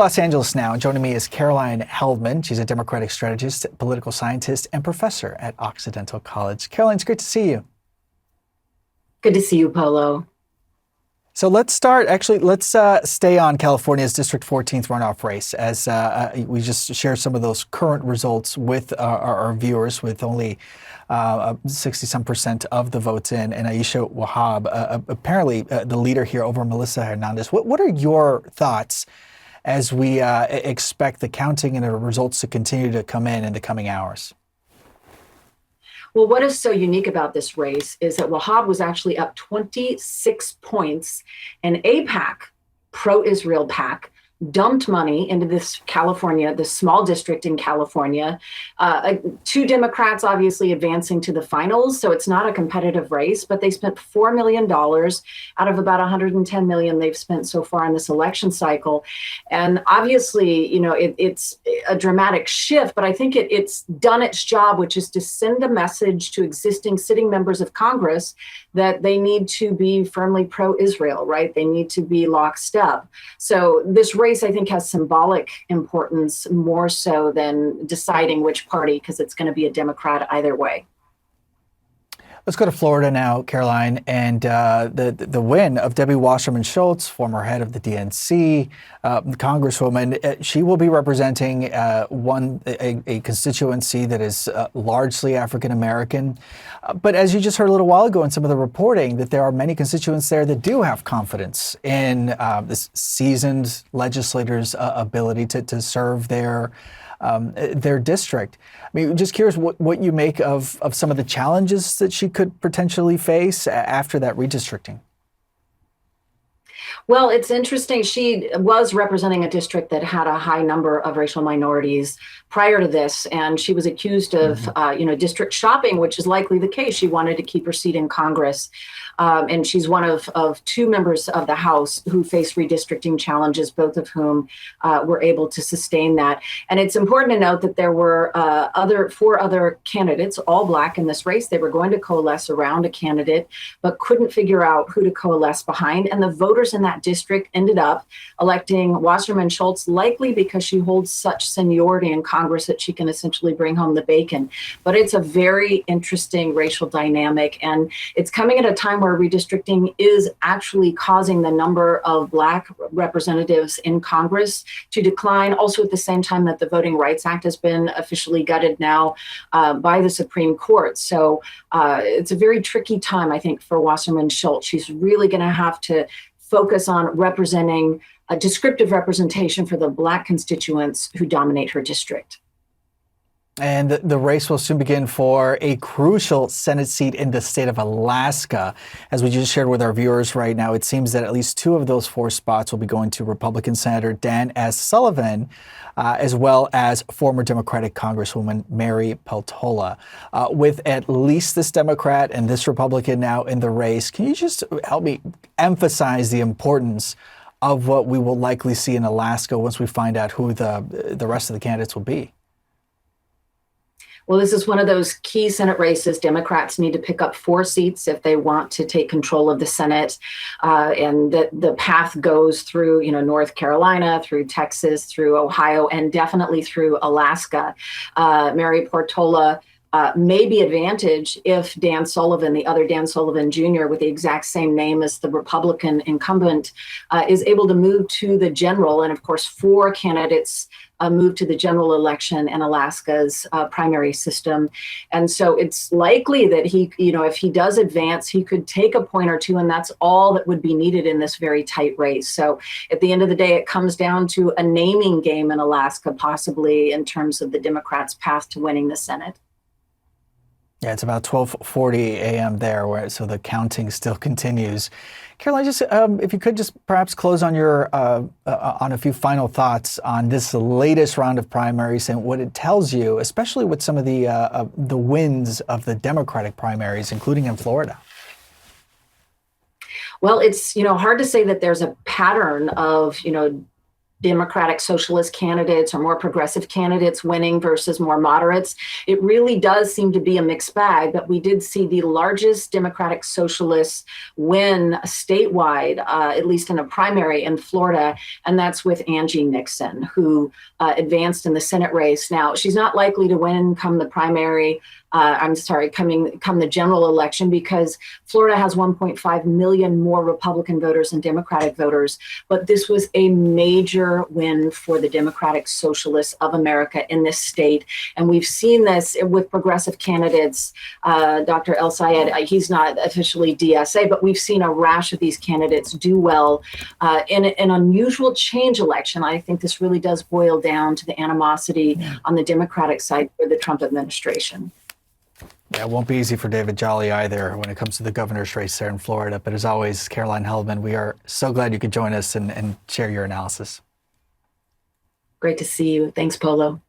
Los Angeles now. Joining me is Caroline Heldman. She's a Democratic strategist, political scientist, and professor at Occidental College. Caroline, it's great to see you. Good to see you, Polo. So let's start. Actually, let's stay on California's District 14th runoff race, as we just shared some of those current results with our viewers, with only 60-some% of the votes in, and Aisha Wahab, apparently the leader here over Melissa Hernandez. What are your thoughts as we expect the counting and the results to continue to come in the coming hours? Well, what is so unique about this race is that Wahab was actually up 26 points, and AIPAC, pro-Israel PAC, dumped money into this small district in California. Two Democrats obviously advancing to the finals, so it's not a competitive race, but they spent $4 million out of about $110 million they've spent so far in this election cycle. And obviously, it's a dramatic shift, but I think it's done its job, which is to send a message to existing sitting members of Congress that they need to be firmly pro-Israel, right? They need to be lockstep. So this race, I think, has symbolic importance more so than deciding which party, because it's going to be a Democrat either way. Let's go to Florida now, Caroline, and the win of Debbie Wasserman Schultz, former head of the DNC, Congresswoman. She will be representing a constituency that is largely African American. But as you just heard a little while ago in some of the reporting, that there are many constituents there that do have confidence in this seasoned legislator's ability to serve their district. I mean, just curious what you make of some of the challenges that she could potentially face after that redistricting. Well, it's interesting. She was representing a district that had a high number of racial minorities prior to this, and she was accused of, district shopping, which is likely the case. She wanted to keep her seat in Congress, and she's one of two members of the House who faced redistricting challenges, both of whom were able to sustain that. And it's important to note that there were four other candidates, all Black, in this race. They were going to coalesce around a candidate, but couldn't figure out who to coalesce behind. And the voters in that district ended up electing Wasserman Schultz, likely because she holds such seniority in Congress that she can essentially bring home the bacon. But it's a very interesting racial dynamic, and it's coming at a time where redistricting is actually causing the number of Black representatives in Congress to decline, also at the same time that the Voting Rights Act has been officially gutted now by the Supreme Court. So it's a very tricky time, I think, for Wasserman Schultz. She's really going to have to focus on representing a descriptive representation for the Black constituents who dominate her district. And the race will soon begin for a crucial Senate seat in the state of Alaska. As we just shared with our viewers right now, it seems that at least two of those four spots will be going to Republican Senator Dan S. Sullivan, as well as former Democratic Congresswoman Mary Peltola. With at least this Democrat and this Republican now in the race, can you just help me emphasize the importance of what we will likely see in Alaska once we find out who the rest of the candidates will be? Well, this is one of those key Senate races. Democrats need to pick up 4 seats if they want to take control of the Senate. And the path goes through, North Carolina, through Texas, through Ohio, and definitely through Alaska. Mary Portola may be advantage if Dan Sullivan, the other Dan Sullivan Jr., with the exact same name as the Republican incumbent, is able to move to the general. And of course, 4 candidates move to the general election in Alaska's primary system. And so it's likely that he, if he does advance, he could take a point or two, and that's all that would be needed in this very tight race. So at the end of the day, it comes down to a naming game in Alaska, possibly, in terms of the Democrats' path to winning the Senate. Yeah, it's about 12:40 a.m. there, so the counting still continues. Caroline, just if you could just perhaps close on your on a few final thoughts on this latest round of primaries and what it tells you, especially with some of the wins of the Democratic primaries, including in Florida. Well, it's hard to say that there's a pattern of Democratic Socialist candidates or more progressive candidates winning versus more moderates. It really does seem to be a mixed bag, but we did see the largest Democratic Socialists win statewide, at least in a primary in Florida, and that's with Angie Nixon, who advanced in the Senate race. Now, she's not likely to win come the primary. Come the general election, because Florida has 1.5 million more Republican voters than Democratic voters. But this was a major win for the Democratic Socialists of America in this state. And we've seen this with progressive candidates. Dr. El Sayed, he's not officially DSA, but we've seen a rash of these candidates do well in an unusual change election. I think this really does boil down to the animosity on the Democratic side for the Trump administration. Yeah, it won't be easy for David Jolly either when it comes to the governor's race there in Florida. But as always, Caroline Heldman, we are so glad you could join us and share your analysis. Great to see you. Thanks, Polo.